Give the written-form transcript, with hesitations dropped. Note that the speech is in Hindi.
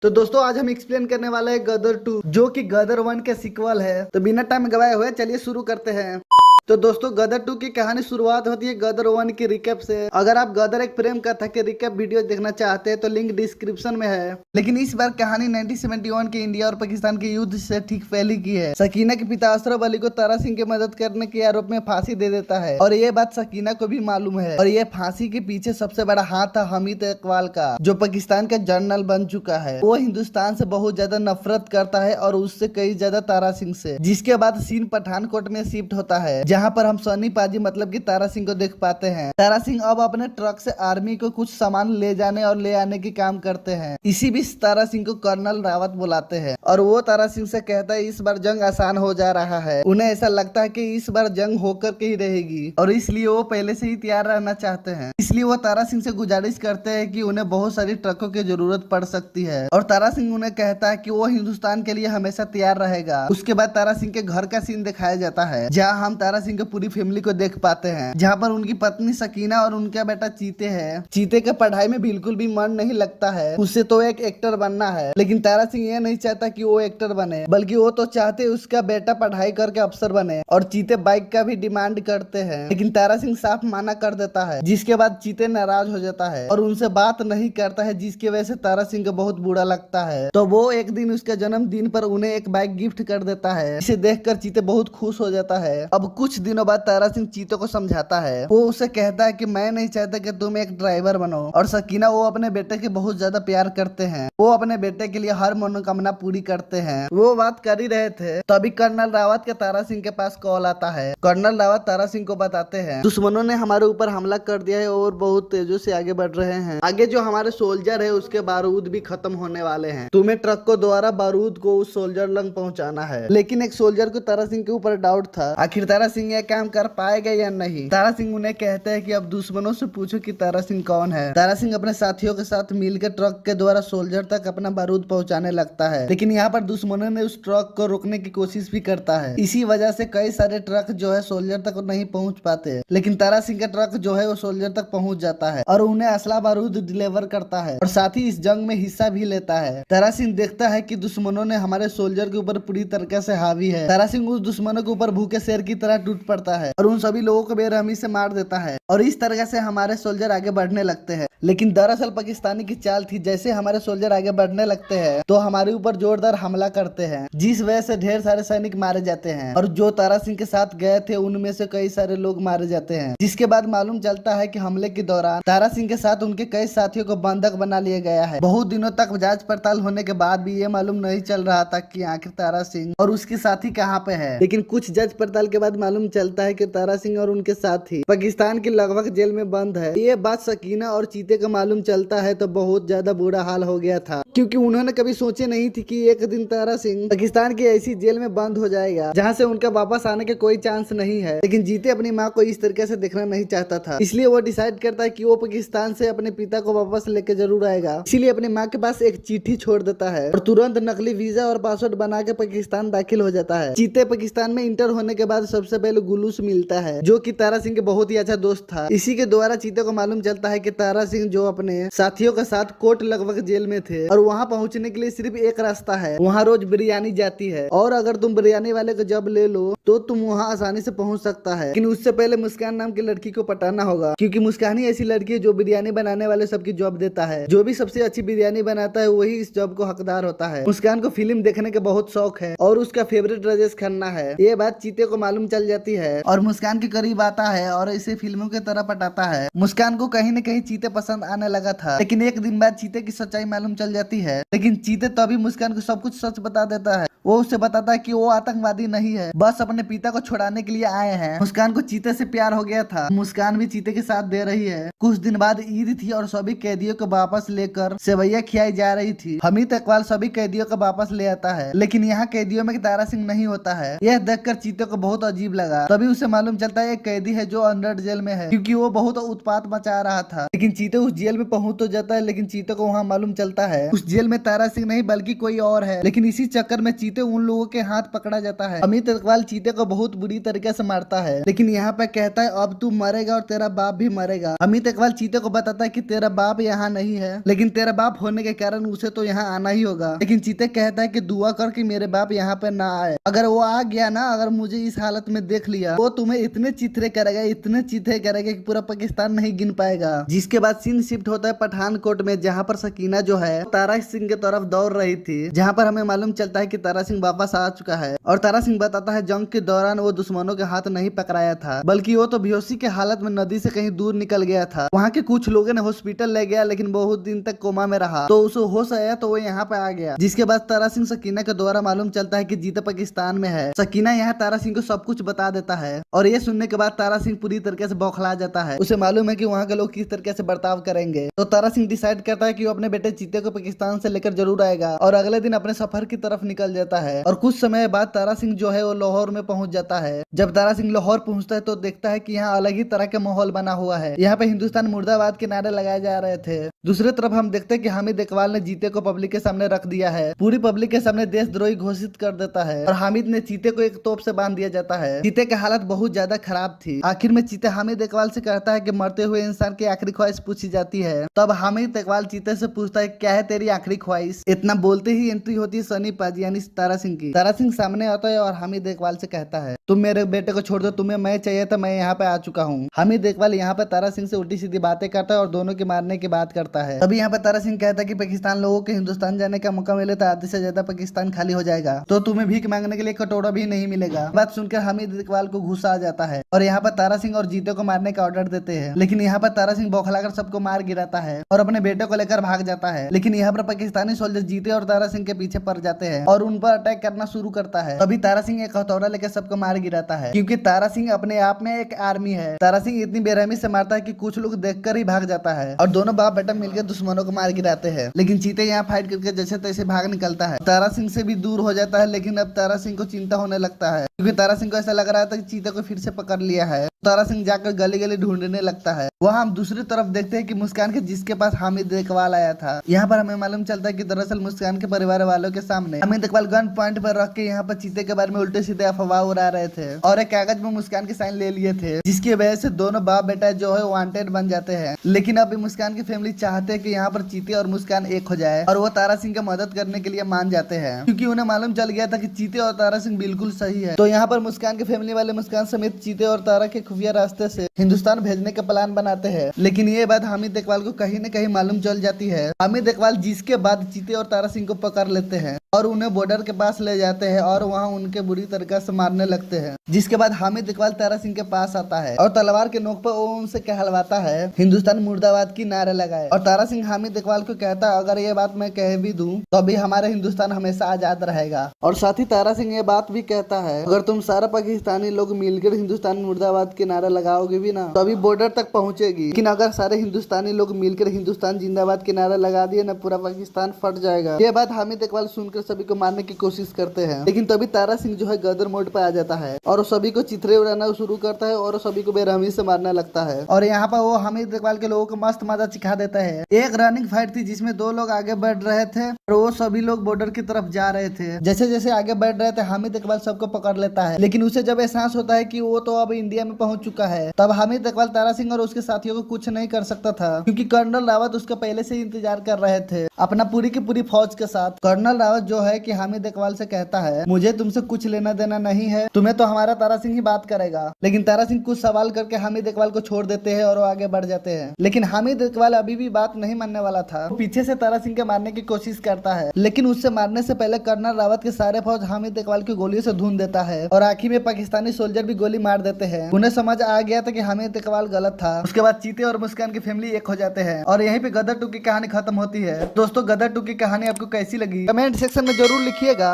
तो दोस्तों आज हम एक्सप्लेन करने वाले हैं गदर 2 जो कि गदर 1 के सीक्वल है। तो बिना टाइम गवाए हुए चलिए शुरू करते हैं। तो दोस्तों गदर 2 की कहानी शुरुआत होती है गदर 1 की रिकैप से। अगर आप गदर एक प्रेम कथा के रिकैप वीडियो देखना चाहते हैं तो लिंक डिस्क्रिप्शन में है। लेकिन इस बार कहानी 1971 के इंडिया और पाकिस्तान के युद्ध से ठीक पहले की है। सकीना के पिता अशरफ अली को तारा सिंह की मदद करने के आरोप में फांसी दे देता है और ये बात सकीना को भी मालूम है। और ये फांसी के पीछे सबसे बड़ा हाथ था हमीद इकबाल का, जो पाकिस्तान का जनरल बन चुका है। वो हिंदुस्तान से बहुत ज्यादा नफरत करता है और उससे कई ज्यादा तारा सिंह से। जिसके बाद सीन पठानकोट में शिफ्ट होता है, जहाँ पर हम सनी पाजी मतलब कि तारा सिंह को देख पाते हैं। तारा सिंह अब अपने ट्रक से आर्मी को कुछ सामान ले जाने और ले आने की काम करते हैं। इसी बीच तारा सिंह को कर्नल रावत बुलाते हैं और वो तारा सिंह से कहता है इस बार जंग आसान हो जा रहा है। उन्हें ऐसा लगता है कि इस बार जंग होकर के ही रहेगी और इसलिए वो पहले से ही तैयार रहना चाहते हैं। इसलिए वो तारा सिंह से गुजारिश करते हैं कि उन्हें बहुत सारी ट्रकों की जरूरत पड़ सकती है और तारा सिंह उन्हें कहता है कि वो हिंदुस्तान के लिए हमेशा तैयार रहेगा। उसके बाद तारा सिंह के घर का सीन दिखाया जाता है, जहाँ हम तारा सिंह की पूरी फैमिली को देख पाते हैं, जहाँ पर उनकी पत्नी सकीना और उनका बेटा चीते है। चीते के पढ़ाई में बिल्कुल भी मन नहीं लगता है, उससे तो एक एक्टर बनना है। लेकिन तारा सिंह ये नहीं चाहता कि वो एक्टर बने, बल्कि वो तो चाहते उसका बेटा पढ़ाई करके अफसर बने। और चीते बाइक का भी डिमांड करते हैं, लेकिन तारा सिंह साफ मना कर देता है, जिसके बाद चीते नाराज हो जाता है और उनसे बात नहीं करता है, जिसकी वजह से तारा सिंह को बहुत बुरा लगता है। तो वो एक दिन उसके जन्मदिन पर उन्हें एक बाइक गिफ्ट कर देता है, इसे देखकर चीते बहुत खुश हो जाता है। अब कुछ दिनों बाद तारा सिंह चीते को समझाता है। वो उसे कहता है कि मैं नहीं चाहता कि तुम एक ड्राइवर बनो। और सकीना वो अपने बेटे के बहुत ज्यादा प्यार करते हैं, वो अपने बेटे के लिए हर मनोकामना पूरी करते हैं। वो बात कर ही रहे थे तभी कर्नल रावत के तारा सिंह के पास कॉल आता है। कर्नल रावत तारा सिंह को बताते हैं दुश्मनों ने हमारे ऊपर हमला कर दिया है और बहुत तेजों से आगे बढ़ रहे हैं। आगे जो हमारे सोल्जर है उसके बारूद भी खत्म होने वाले हैं। तुम्हें ट्रक को द्वारा बारूद को उस सोल्जर लंग पहुंचाना है। लेकिन एक सोल्जर को तारा सिंह के ऊपर डाउट था, आखिर तारा सिंह यह काम कर पाएगा या नहीं। तारा सिंह उन्हें कहता है कि अब दुश्मनों से पूछो कि तारा सिंह कौन है। तारा सिंह अपने साथियों के साथ मिलकर ट्रक के द्वारा सोल्जर तक अपना बारूद पहुंचाने लगता है। लेकिन यहाँ पर दुश्मनों ने उस ट्रक को रोकने की कोशिश भी करता है। इसी वजह से कई सारे ट्रक जो है सोल्जर तक नहीं पहुंच पाते। लेकिन तारा सिंह का ट्रक जो है वो सोल्जर तक पहुंच जाता है और उन्हें असला बारूद डिलीवर करता है और साथ ही इस जंग में हिस्सा भी लेता है। तारा सिंह देखता है कि दुश्मनों ने हमारे सोल्जर के ऊपर पूरी तरह से हावी है। तारा सिंह उस दुश्मनों के ऊपर भूखे शेर की तरह टूट पड़ता है और उन सभी लोगों को बेरहमी से मार देता है और इस तरह से हमारे सोल्जर आगे बढ़ने लगते हैं। लेकिन दरअसल पाकिस्तानी की चाल थी, जैसे हमारे सोल्जर आगे बढ़ने लगते हैं तो हमारे ऊपर जोरदार हमला करते हैं, जिस वजह से ढेर सारे सैनिक मारे जाते हैं और जो तारा सिंह के साथ गए थे उनमें से कई सारे लोग मारे जाते हैं। जिसके बाद मालूम चलता है कि हमले के दौरान तारा सिंह के साथ उनके कई साथियों को बंधक बना लिया गया है। बहुत दिनों तक जांच पड़ताल होने के बाद भी ये मालूम नहीं चल रहा था कि आखिर तारा सिंह और उसके साथी कहाँ पे है। लेकिन कुछ जांच पड़ताल के बाद मालूम चलता है कि तारा सिंह और उनके साथी पाकिस्तान की लगभग जेल में बंद है। ये बात सकीना और चीते का मालूम चलता है तो बहुत ज्यादा बुरा हाल हो गया था, क्योंकि उन्होंने कभी सोचे नहीं थी कि एक दिन तारा सिंह पाकिस्तान की ऐसी जेल में बंद हो जाएगा जहाँ से उनका वापस आने के कोई चांस नहीं है। लेकिन जीते अपनी माँ को इस तरीके से देखना नहीं चाहता था, इसलिए वो डिसाइड करता है कि वो पाकिस्तान से अपने पिता को वापस लेके जरूर आएगा। इसीलिए अपनी माँ के पास एक चिट्ठी छोड़ देता है और तुरंत नकली वीजा और पासपोर्ट बना के पाकिस्तान दाखिल हो जाता है। चीते पाकिस्तान में इंटर होने के बाद सबसे पहले गुलूस मिलता है, जो कि तारा सिंह के बहुत ही अच्छा दोस्त था। इसी के द्वारा चीते को मालूम चलता है कि तारा सिंह जो अपने साथियों के साथ कोट लगभग जेल में थे और वहाँ पहुँचने के लिए सिर्फ एक रास्ता है, वहाँ रोज बिरयानी जाती है और अगर तुम बिरयानी वाले को जब ले लो तो तुम वहाँ आसानी से पहुँच सकता है। लेकिन उससे पहले मुस्कान नाम की लड़की को पटाना होगा, क्योंकि मुस्कान ही ऐसी लड़की है जो बिरयानी बनाने वाले सबकी जॉब देता है। जो भी सबसे अच्छी बिरयानी बनाता है वही इस जॉब को हकदार होता है। मुस्कान को फिल्म देखने का बहुत शौक है और उसका फेवरेट राजेश खन्ना है। ये बात चीते को मालूम चल जाती है और मुस्कान के करीब आता है और इसे फिल्मों की तरह पटाता है। मुस्कान को कहीं न कहीं चीते पसंद आने लगा था, लेकिन एक दिन बाद चीते की सच्चाई मालूम चल जाती है। लेकिन चीते तभी मुस्कान को सब कुछ सच बता देता है। वो उसे बताता है कि वो आतंकवादी नहीं है, बस अपने पिता को छुड़ाने के लिए आए हैं। मुस्कान को चीते से प्यार हो गया था, मुस्कान भी चीते के साथ दे रही है। कुछ दिन बाद ईद थी और सभी कैदियों को वापस लेकर सेवैया खिलाई जा रही थी। हमीद इकबाल सभी कैदियों को वापस ले आता है, लेकिन यहाँ कैदियों में तारा सिंह नहीं होता है। यह देखकर चीते को बहुत अजीब लगा। तभी उसे मालूम चलता है एक कैदी है जो अंडर जेल में है, क्योंकि वो बहुत उत्पात मचा रहा था। लेकिन चीते उस जेल में पहुंच तो जाता है, लेकिन चीते को वहाँ मालूम चलता है उस जेल में तारा सिंह नहीं बल्कि कोई और है। लेकिन इसी चक्कर में चीते उन लोगों के हाथ पकड़ा जाता है। अमित इकबाल चीते को बहुत बुरी तरीके से मारता है, लेकिन यहाँ पे कहता है अब तू मरेगा और तेरा बाप भी मरेगा। अमित इकबाल चीते को बताता है कि तेरा बाप यहाँ नहीं है, लेकिन तेरा बाप होने के कारण उसे तो यहाँ आना ही होगा। लेकिन चीते कहता है कि दुआ कर कि मेरे बाप यहाँ पे ना आए, अगर वो आ गया ना, अगर मुझे इस हालत में देख लिया, वो तुम्हें इतने चित्रे करेगा, इतने चित्रे करेगा कि पूरा पाकिस्तान नहीं गिन पाएगा। जिसके बाद सीन शिफ्ट होता है पठानकोट में, जहाँ पर सकीना जो है तारा सिंह की तरफ दौड़ रही थी, जहाँ पर हमें मालूम चलता है कि तारा सिंह वापस आ चुका है। और तारा सिंह बताता है जंग के दौरान वो दुश्मनों के हाथ नहीं पकड़ाया था, बल्कि वो तो बेहोशी के हालत में नदी से कहीं दूर निकल गया था। वहाँ के कुछ लोगों ने हॉस्पिटल ले गया, लेकिन बहुत दिन तक कोमा में रहा, तो उसे होश आया तो वो यहाँ पे आ गया। जिसके बाद तारा सिंह सकीना के द्वारा मालूम चलता है कि जीता पाकिस्तान में है। सकीना यहाँ तारा सिंह को सब कुछ बता देता है, और ये सुनने के बाद तारा सिंह पूरी तरीके से बौखला जाता है। उसे मालूम है कि वहाँ के लोग किस तरीके से बर्ताव करेंगे, तो तारा सिंह डिसाइड करता है कि वो अपने बेटे चीते को पाकिस्तान से लेकर जरूर आएगा, और अगले दिन अपने सफर की तरफ निकल जाता है। और कुछ समय बाद तारा सिंह जो है वो लाहौर में पहुंच जाता है। जब तारा सिंह लाहौर पहुंचता है तो देखता है कि यहाँ अलग ही तरह का माहौल बना हुआ है। यहाँ पे हिंदुस्तान मुर्दाबाद के नारे लगाए जा रहे थे। दूसरी तरफ हम देखते हैं कि हामिद इकबाल ने जीते को पब्लिक के सामने रख दिया है, पूरी पब्लिक के सामने देशद्रोही घोषित कर देता है, और हामिद ने चीते को एक तोप से बांध दिया जाता है। चीते की हालत बहुत ज्यादा खराब थी। आखिर में चीते हामिद इकबाल से कहता है कि मरते हुए इंसान की आखिरी ख्वाहिश पूछी जाती है। तब हामिद इकबाल चीते से पूछता है क्या है तेरी आखिरी ख्वाहिश। इतना बोलते ही एंट्री होती है सनी पाजी यानी तारा सिंह की। तारा सिंह सामने आता है और हामिद इकबाल से कहता है तुम मेरे बेटे को छोड़ दो, तुम्हें मैं चाहिए था, मैं यहाँ पे आ चुका हूँ। हामिद इकबाल यहाँ पे तारा सिंह से उल्टी सीधी बातें करता है और दोनों के मारने की बात करता है। तभी यहाँ पे तारा सिंह कहता है कि पाकिस्तान लोगों के हिंदुस्तान जाने का मौका मिले तो आधे से ज्यादा पाकिस्तान खाली हो जाएगा, तो तुम्हें भीख मांगने के लिए कटोरा भी नहीं मिलेगा। बात सुनकर हामिद इकबाल को गुस्सा आ जाता है और यहाँ पर तारा सिंह और जीते को मारने का ऑर्डर देते हैं, लेकिन यहाँ पर तारा सिंह बौखलाकर सबको मार गिराता है और अपने बेटे को लेकर भाग जाता है। लेकिन यहाँ पर पाकिस्तानी सोल्जर जीते और तारा सिंह के पीछे पड़ जाते हैं और उन पर अटैक करना शुरू करता है। तभी तारा सिंह एक हथौड़ा लेकर सबको मार गिराता है, क्योंकि तारा सिंह अपने आप में एक आर्मी है। तारा सिंह इतनी बेरहमी से मारता है कि कुछ लोग देखकर ही भाग जाता है और दोनों बाप बेटा मिलकर दुश्मनों को मार गिराते हैं। लेकिन चीते यहाँ फाइट करके जैसे तैसे भाग निकलता है, तारा सिंह से भी दूर हो जाता है। लेकिन अब तारा सिंह को चिंता होने लगता है, क्योंकि तारा सिंह को ऐसा लग रहा था कि चीते को फिर से पकड़ लिया है। तारा सिंह जाकर गली गली ढूंढने लगता है। वहाँ हम दूसरी तरफ देखते हैं कि मुस्कान के जिसके पास हामिद इकबाल आया था, यहाँ पर हमें मालूम चलता है कि दरअसल मुस्कान के परिवार वालों के सामने हामिद इकबाल गन पॉइंट पर रख के यहाँ पर चीते के बारे में उल्टे सीधे अफवाह उड़ा रहे थे और एक कागज में मुस्कान के साइन ले लिए थे, जिसकी वजह से दोनों बाप बेटा जो है वांटेड बन जाते हैं। लेकिन अभी मुस्कान की फैमिली चाहते हैं कि यहाँ पर चीते और मुस्कान एक हो जाए और वो तारा सिंह की मदद करने के लिए मान जाते हैं, क्योंकि उन्हें मालूम चल गया था कि चीते और तारा सिंह बिल्कुल सही है। तो यहाँ पर मुस्कान की फैमिली वाले मुस्कान समेत चीते और तारा के खुफिया रास्ते से हिंदुस्तान भेजने का प्लान बनाते हैं। लेकिन ये बात हामिद इकबाल को कहीं न कहीं मालूम चल जाती है। हामिद इकबाल जिसके बाद चीते और तारा सिंह को पकड़ लेते हैं और उन्हें बॉर्डर के पास ले जाते हैं और वहाँ उनके बुरी तरीके से मारने लगते हैं। जिसके बाद हामिद इकबाल तारा सिंह के पास आता है और तलवार के नोक पर वो उनसे कहलवाता है हिंदुस्तान मुर्दाबाद की नारे लगाए। और तारा सिंह हामिद इकबाल को कहता है अगर ये बात मैं कह भी दूं तो अभी हमारा हिंदुस्तान हमेशा आजाद रहेगा। और साथ ही तारा सिंह ये बात भी कहता है अगर तुम सारा पाकिस्तानी लोग मिलकर हिंदुस्तान मुर्दाबाद के नारे लगाओगे भी ना तो अभी बॉर्डर तक पहुंचेगी, लेकिन अगर सारे हिंदुस्तानी लोग मिलकर हिंदुस्तान जिंदाबाद के नारा लगा दिए ना पूरा पाकिस्तान फट जाएगा। ये बात हामिद इकबाल सुनकर सभी को मारने की कोशिश करते हैं, लेकिन तभी तारा सिंह जो है गदर मोड पे आ जाता है और सभी को चित्रे उड़ाना शुरू करता है और सभी को बेरहमी से मारने लगता है। और यहाँ पर वो हामिद इकबाल के लोगों को मस्त मजा सिखा देता है। एक रनिंग फाइट थी जिसमें दो लोग आगे बढ़ रहे थे और वो सभी लोग बॉर्डर की तरफ जा रहे थे। जैसे जैसे आगे बढ़ रहे थे हामिद इकबाल सबको पकड़ लेता है, लेकिन उसे जब एहसास होता है कि वो तो अब इंडिया में पहुंच चुका है, तब हामिद इकबाल तारा सिंह और उसके साथियों को कुछ नहीं कर सकता था, क्योंकि कर्नल रावत उसका पहले से इंतजार कर रहे थे अपना पूरी की पूरी फौज के साथ। कर्नल रावत जो है कि हामिद इकबाल से कहता है मुझे तुमसे कुछ लेना देना नहीं है, तुम्हें तो हमारा तारा सिंह ही बात करेगा। लेकिन तारा सिंह कुछ सवाल करके हामिद इकबाल को छोड़ देते हैं और वो आगे बढ़ जाते हैं। लेकिन हामिद इकबाल अभी भी बात नहीं मानने वाला था, वो पीछे से तारा सिंह के मारने की कोशिश करता है, लेकिन उससे मारने से पहले कर्नल रावत के सारे फौज हामिद इकबाल की गोलियों से धुन देता है और आखिर में पाकिस्तानी सोल्जर भी गोली मार देते हैं। उन्हें समझ आ गया था कि हामिद इकबाल गलत था। उसके बाद चीते और मुस्कान की फैमिली एक हो जाते हैं और यहीं पे गदर 2 की कहानी खत्म होती है। दोस्तों गदर 2 की कहानी आपको कैसी लगी कमेंट सेक्शन में जरूर लिखिएगा।